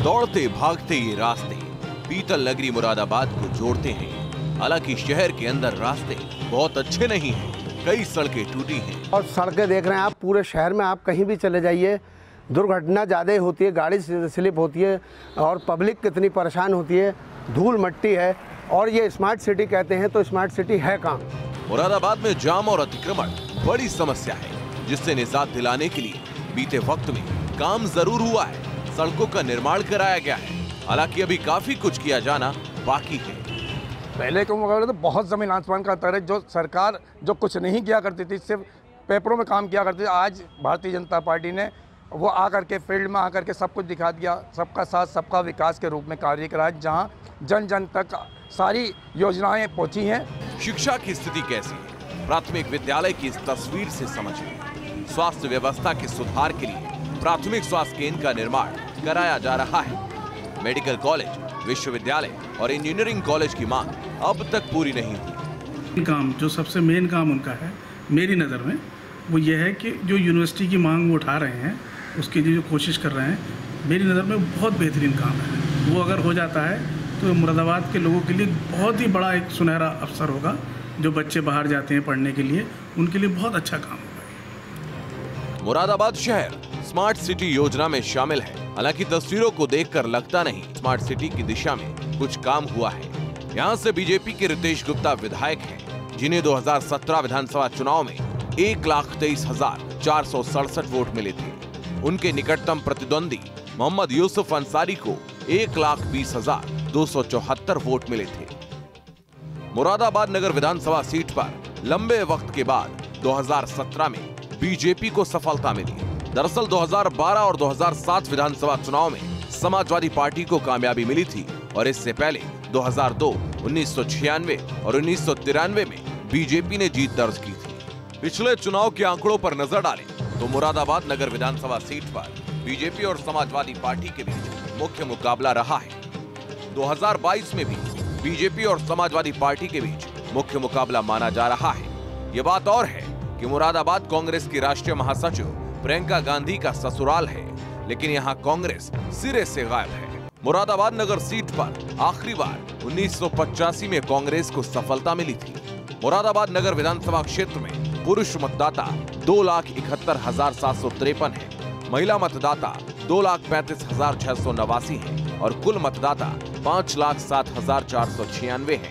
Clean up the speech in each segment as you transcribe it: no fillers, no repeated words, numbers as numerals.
दौड़ते भागते ये रास्ते पीतल नगरी मुरादाबाद को जोड़ते हैं। हालांकि शहर के अंदर रास्ते बहुत अच्छे नहीं हैं, कई सड़कें टूटी हैं। और सड़कें देख रहे हैं आप, पूरे शहर में आप कहीं भी चले जाइए दुर्घटना ज़्यादा होती है, गाड़ी स्लिप होती है और पब्लिक कितनी परेशान होती है, धूल मट्टी है। और ये स्मार्ट सिटी कहते हैं तो स्मार्ट सिटी है कहाँ? मुरादाबाद में जाम और अतिक्रमण बड़ी समस्या है, जिससे निजात दिलाने के लिए बीते वक्त में काम जरूर हुआ है, सड़कों का निर्माण कराया गया है। हालांकि अभी काफी कुछ किया जाना बाकी है। पहले के मुकाबले तो बहुत जमीन आसमान का अंतर है। जो सरकार जो कुछ नहीं किया करती थी, सिर्फ पेपरों में काम किया करती थी, आज भारतीय जनता पार्टी ने वो आकर के फील्ड में आकर के सब कुछ दिखा दिया। सबका साथ सबका विकास के रूप में कार्य करा, जहां जन जन तक सारी योजनाएं पहुंची हैं। शिक्षा की स्थिति कैसी है, प्राथमिक विद्यालय की इस तस्वीर से समझिए। स्वास्थ्य व्यवस्था के सुधार के लिए प्राथमिक स्वास्थ्य केंद्र का निर्माण कराया जा रहा है। मेडिकल कॉलेज, विश्वविद्यालय और इंजीनियरिंग कॉलेज की मांग अब तक पूरी नहीं हुई। काम जो सबसे मेन काम उनका है मेरी नज़र में वो ये है कि जो यूनिवर्सिटी की मांग वो उठा रहे हैं, उसके लिए जो कोशिश कर रहे हैं, मेरी नज़र में बहुत बेहतरीन काम है। वो अगर हो जाता है तो मुरादाबाद के लोगों के लिए बहुत ही बड़ा एक सुनहरा अवसर होगा। जो बच्चे बाहर जाते हैं पढ़ने के लिए, उनके लिए बहुत अच्छा काम होगा। मुरादाबाद शहर स्मार्ट सिटी योजना में शामिल है। हालांकि तस्वीरों को देखकर लगता नहीं स्मार्ट सिटी की दिशा में कुछ काम हुआ है। यहाँ से बीजेपी के रितेश गुप्ता विधायक हैं, जिन्हें 2017 विधानसभा चुनाव में 1,23,467 वोट मिले थे। उनके निकटतम प्रतिद्वंदी मोहम्मद यूसुफ अंसारी को 1,20,274 वोट मिले थे। मुरादाबाद नगर विधानसभा सीट पर लंबे वक्त के बाद 2017 में बीजेपी को सफलता मिली। दरअसल 2012 और 2007 विधानसभा चुनाव में समाजवादी पार्टी को कामयाबी मिली थी और इससे पहले 2002, 1996 और 1993 में बीजेपी ने जीत दर्ज की थी। पिछले चुनाव के आंकड़ों पर नजर डालें तो मुरादाबाद नगर विधानसभा सीट पर बीजेपी और समाजवादी पार्टी के बीच मुख्य मुकाबला रहा है। 2022 में भी बीजेपी और समाजवादी पार्टी के बीच मुख्य मुकाबला माना जा रहा है। ये बात और है कि मुरादाबाद कांग्रेस की राष्ट्रीय महासचिव प्रियंका गांधी का ससुराल है, लेकिन यहाँ कांग्रेस सिरे से गायब है। मुरादाबाद नगर सीट पर आखिरी बार 1985 में कांग्रेस को सफलता मिली थी। मुरादाबाद नगर विधानसभा क्षेत्र में पुरुष मतदाता 2,71,753 है, महिला मतदाता 2,35,689 है और कुल मतदाता 5,07,496 है।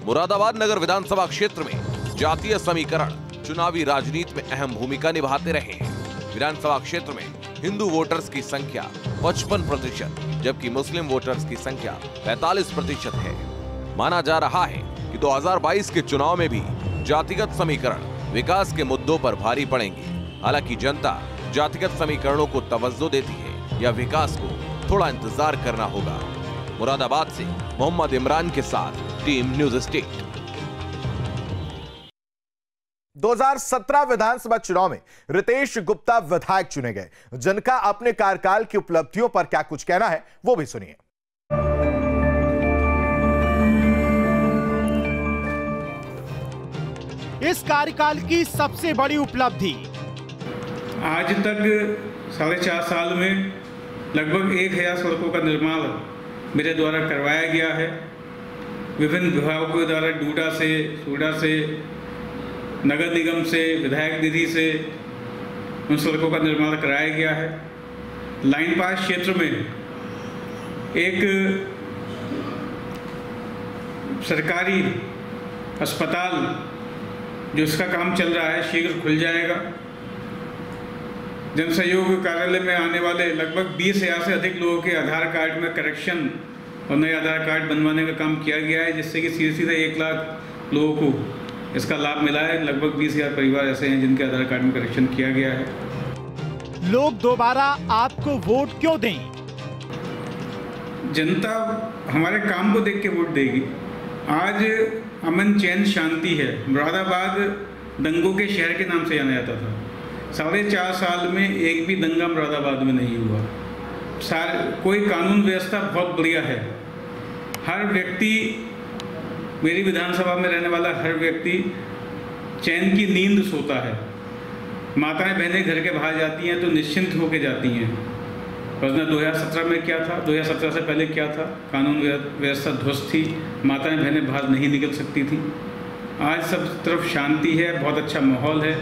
मुरादाबाद नगर विधानसभा क्षेत्र में जातीय समीकरण चुनावी राजनीति में अहम भूमिका निभाते रहे हैं। विधानसभा क्षेत्र में हिंदू वोटर्स की संख्या 55%, जबकि मुस्लिम वोटर्स की संख्या 45% है। माना जा रहा है कि 2022 के चुनाव में भी जातिगत समीकरण विकास के मुद्दों पर भारी पड़ेंगे। हालांकि जनता जातिगत समीकरणों को तवज्जो देती है या विकास को थोड़ा इंतजार करना होगा। मुरादाबाद से मोहम्मद इमरान के साथ टीम न्यूज़ स्टेट। 2017 विधानसभा चुनाव में रितेश गुप्ता विधायक चुने गए। जिनका अपने कार्यकाल की उपलब्धियों पर क्या कुछ कहना है वो भी सुनिए। इस कार्यकाल की सबसे बड़ी उपलब्धि, आज तक 4.5 साल में लगभग 1000 सड़कों का निर्माण मेरे द्वारा करवाया गया है। विभिन्न विभागों के द्वारा डूडा से, सूडा से, नगर निगम से, विधायक निधि से उन सड़कों का निर्माण कराया गया है। लाइन पास क्षेत्र में एक सरकारी अस्पताल जिसका काम चल रहा है शीघ्र खुल जाएगा। जन सहयोग कार्यालय में आने वाले लगभग 20,000 से अधिक लोगों के आधार कार्ड में करेक्शन और नए आधार कार्ड बनवाने का काम किया गया है, जिससे कि सीधे 1 लाख लोगों को इसका लाभ मिला है। लगभग 20,000 परिवार ऐसे हैं जिनके आधार कार्ड में करेक्शन किया गया है। लोग दोबारा आपको वोट क्यों दें? जनता हमारे काम को देख के वोट देगी। आज अमन चैन शांति है। मुरादाबाद दंगों के शहर के नाम से जाना जाता था। 4.5 साल में एक भी दंगा मुरादाबाद में नहीं हुआ। कोई कानून व्यवस्था बहुत बढ़िया है। हर व्यक्ति, मेरी विधानसभा में रहने वाला हर व्यक्ति चैन की नींद सोता है। माताएं बहनें घर के बाहर जाती हैं तो निश्चिंत होकर जाती हैं। प्रश्न 2017 में क्या था, 2017 से पहले क्या था। कानून व्यवस्था ध्वस्त थी, माताएं बहनें बाहर नहीं निकल सकती थी। आज सब तरफ शांति है, बहुत अच्छा माहौल है।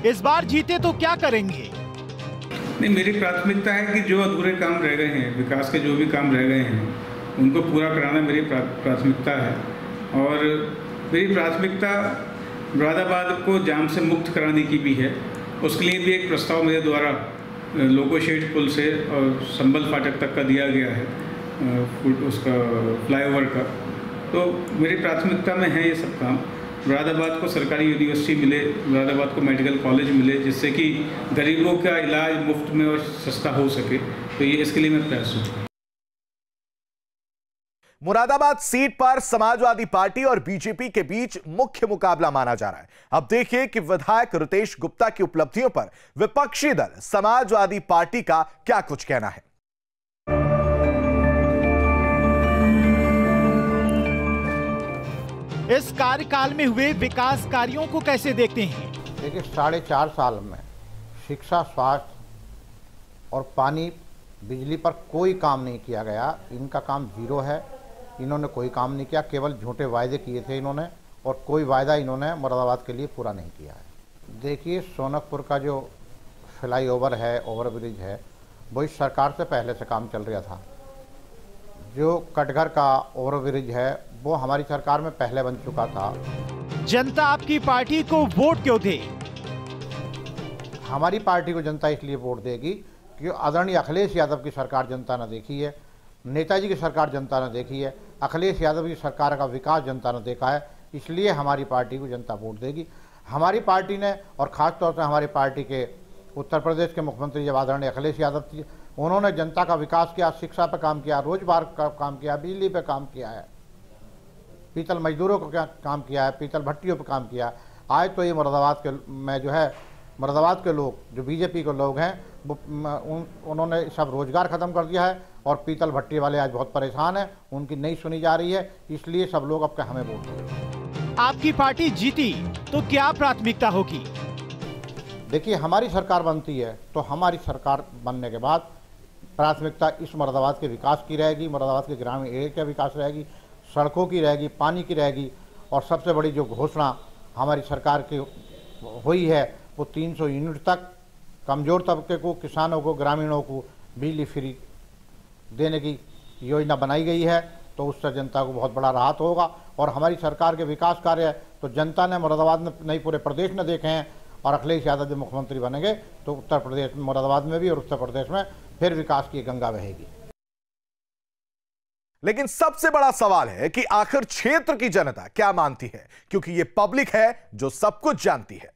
इस बार जीते तो क्या करेंगे? नहीं, मेरी प्राथमिकता है कि जो अधूरे काम रह गए हैं, विकास के जो भी काम रह गए हैं, उनको पूरा कराना मेरी प्राथमिकता है। और मेरी प्राथमिकता मुरादाबाद को जाम से मुक्त कराने की भी है। उसके लिए भी एक प्रस्ताव मेरे द्वारा लोको शेड पुल से और संबल फाटक तक का दिया गया है, उसका फ्लाईओवर का। तो मेरी प्राथमिकता में है ये सब काम। मुरादाबाद को सरकारी यूनिवर्सिटी मिले, मुरादाबाद को मेडिकल कॉलेज मिले, जिससे कि गरीबों का इलाज मुफ्त में और सस्ता हो सके। तो ये इसके लिए मैं प्रयास हूँ। मुरादाबाद सीट पर समाजवादी पार्टी और बीजेपी के बीच मुख्य मुकाबला माना जा रहा है। अब देखिए कि विधायक रितेश गुप्ता की उपलब्धियों पर विपक्षी दल समाजवादी पार्टी का क्या कुछ कहना है। इस कार्यकाल में हुए विकास कार्यों को कैसे देखते हैं? देखिए, 4.5 साल में शिक्षा, स्वास्थ्य और पानी, बिजली पर कोई काम नहीं किया गया। इनका काम जीरो है। इन्होंने कोई काम नहीं किया, केवल झूठे वायदे किए थे इन्होंने, और कोई वायदा इन्होंने मुरादाबाद के लिए पूरा नहीं किया है। देखिए, सोनकपुर का जो फ्लाईओवर है, ओवरब्रिज है, वो इस सरकार से पहले से काम चल रहा था। जो कटघर का ओवरब्रिज है, वो हमारी सरकार में पहले बन चुका था। जनता आपकी पार्टी को वोट क्यों दे? हमारी पार्टी को जनता इसलिए वोट देगी कि आदरणीय अखिलेश यादव की सरकार जनता ने देखी है, नेताजी की सरकार जनता ने देखी है, अखिलेश यादव की सरकार का विकास जनता ने देखा है। इसलिए हमारी पार्टी को जनता वोट देगी। हमारी पार्टी ने, और ख़ास तौर से हमारी पार्टी के उत्तर प्रदेश के मुख्यमंत्री जब आदरणीय अखिलेश यादव थी, उन्होंने जनता का विकास किया, शिक्षा पर काम किया, रोजगार का काम किया, बिजली पे काम किया है, पीतल मजदूरों को काम किया है, पीतल भट्टियों पर काम किया। आज तो ये मुरादाबाद के में जो है, मुरादाबाद के लोग जो बीजेपी के लोग हैं, वो उन्होंने सब रोजगार ख़त्म कर दिया है, और पीतल भट्टी वाले आज बहुत परेशान हैं, उनकी नहीं सुनी जा रही है। इसलिए सब लोग अब हमें वोट दें। आपकी पार्टी जीती तो क्या प्राथमिकता होगी? देखिए, हमारी सरकार बनती है तो हमारी सरकार बनने के बाद प्राथमिकता इस मुरादाबाद के विकास की रहेगी, मुरादाबाद के ग्रामीण एरिया का विकास रहेगी, सड़कों की रहेगी, पानी की रहेगी, और सबसे बड़ी जो घोषणा हमारी सरकार की हुई है वो 300 यूनिट तक कमज़ोर तबके को, किसानों को, ग्रामीणों को बिजली फ्री देने की योजना बनाई गई है। तो उससे जनता को बहुत बड़ा राहत होगा। और हमारी सरकार के विकास कार्य तो जनता ने, मुरादाबाद में नहीं पूरे प्रदेश में देखे हैं। और अखिलेश यादव जब मुख्यमंत्री बनेंगे तो उत्तर प्रदेश में, मुरादाबाद में भी और उत्तर प्रदेश में फिर विकास की गंगा बहेगी। लेकिन सबसे बड़ा सवाल है कि आखिर क्षेत्र की जनता क्या मानती है, क्योंकि यह पब्लिक है जो सब कुछ जानती है।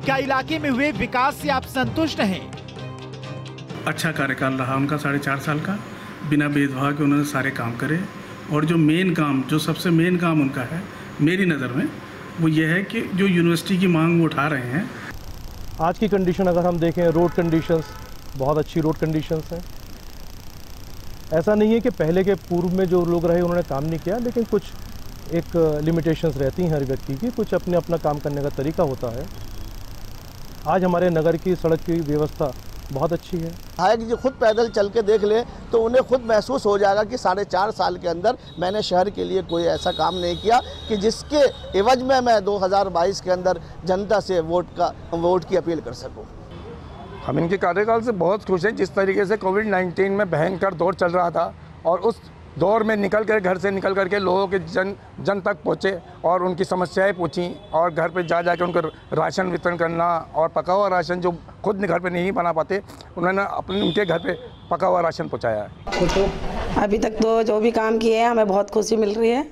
क्या इलाके में हुए विकास से आप संतुष्ट हैं? अच्छा कार्यकाल रहा उनका 4.5 साल का। बिना भेदभाव के उन्होंने सारे काम करे। और जो मेन काम, जो सबसे मेन काम उनका है मेरी नज़र में, वो ये है कि जो यूनिवर्सिटी की मांग वो उठा रहे हैं। आज की कंडीशन अगर हम देखें, रोड कंडीशंस बहुत अच्छी रोड कंडीशंस हैं। ऐसा नहीं है कि पहले के पूर्व में जो लोग रहे उन्होंने काम नहीं किया, लेकिन कुछ एक लिमिटेशंस रहती हैं हर व्यक्ति की, कुछ अपने अपना काम करने का तरीका होता है। आज हमारे नगर की सड़क की व्यवस्था बहुत अच्छी है। विधायक जी खुद पैदल चल के देख ले तो उन्हें खुद महसूस हो जाएगा कि 4.5 साल के अंदर मैंने शहर के लिए कोई ऐसा काम नहीं किया कि जिसके एवज में मैं 2022 के अंदर जनता से वोट की अपील कर सकूं। हम इनके कार्यकाल से बहुत खुश हैं। जिस तरीके से कोविड-19 में भयंकर दौर चल रहा था, और उस दौर में घर से निकल करके लोगों के जन तक पहुँचे और उनकी समस्याएं पूछी, और घर पे जा के उनको राशन वितरण करना, और पका हुआ राशन जो खुद घर पे नहीं बना पाते, उन्होंने उनके घर पे पका हुआ राशन पहुँचाया है। अभी तक तो जो भी काम किए हैं हमें बहुत खुशी मिल रही है,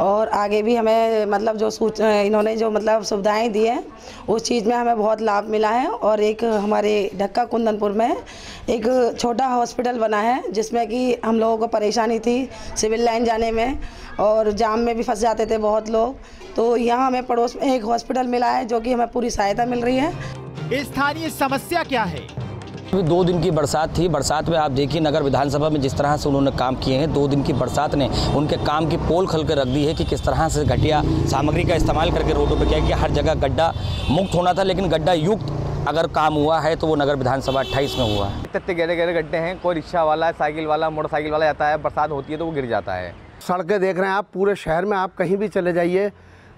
और आगे भी हमें मतलब जो इन्होंने जो मतलब सुविधाएं दी हैं उस चीज़ में हमें बहुत लाभ मिला है। और एक हमारे ढक्का कुंदनपुर में एक छोटा हॉस्पिटल बना है, जिसमें कि हम लोगों को परेशानी थी सिविल लाइन जाने में, और जाम में भी फंस जाते थे बहुत लोग। तो यहाँ हमें पड़ोस में एक हॉस्पिटल मिला है, जो कि हमें पूरी सहायता मिल रही है। स्थानीय समस्या क्या है? 2 दिन की बरसात थी। बरसात में आप देखिए नगर विधानसभा में जिस तरह से उन्होंने काम किए हैं, 2 दिन की बरसात ने उनके काम की पोल खोल कर रख दी है कि किस तरह से घटिया सामग्री का इस्तेमाल करके रोडों पर किया गया। हर जगह गड्ढा मुक्त होना था, लेकिन गड्ढा युक्त अगर काम हुआ है तो वो नगर विधानसभा 28 में हुआ है। इतने गहरे गहरे गड्ढे हैं, कोई रिक्शा वाला, साइकिल वाला, मोटरसाइकिल वाला जाता है, बरसात होती है तो वो गिर जाता है। सड़कें देख रहे हैं आप, पूरे शहर में आप कहीं भी चले जाइए,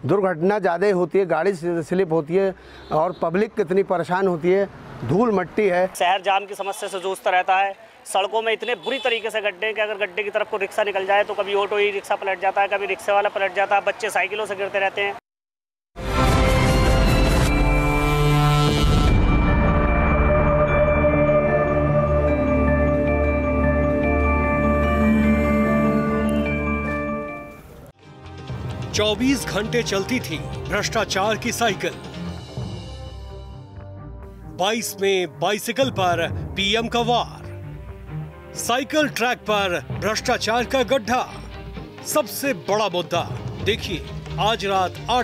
दुर्घटना ज़्यादा होती है, गाड़ी स्लिप होती है और पब्लिक कितनी परेशान होती है, धूल मट्टी है। शहर जाम की समस्या से जूझता रहता है। सड़कों में इतने बुरी तरीके से गड्ढे कि अगर गड्ढे की तरफ को रिक्शा निकल जाए तो कभी ऑटो ही रिक्शा पलट जाता है, कभी रिक्शा वाला पलट जाता है, बच्चे साइकिलों से गिरते रहते हैं। चौबीस घंटे चलती थी भ्रष्टाचार की साइकिल। 22 में बाइसिकल पर पीएम का वार, साइकिल ट्रैक पर भ्रष्टाचार का गड्ढा। सबसे बड़ा मुद्दा देखिए आज रात 8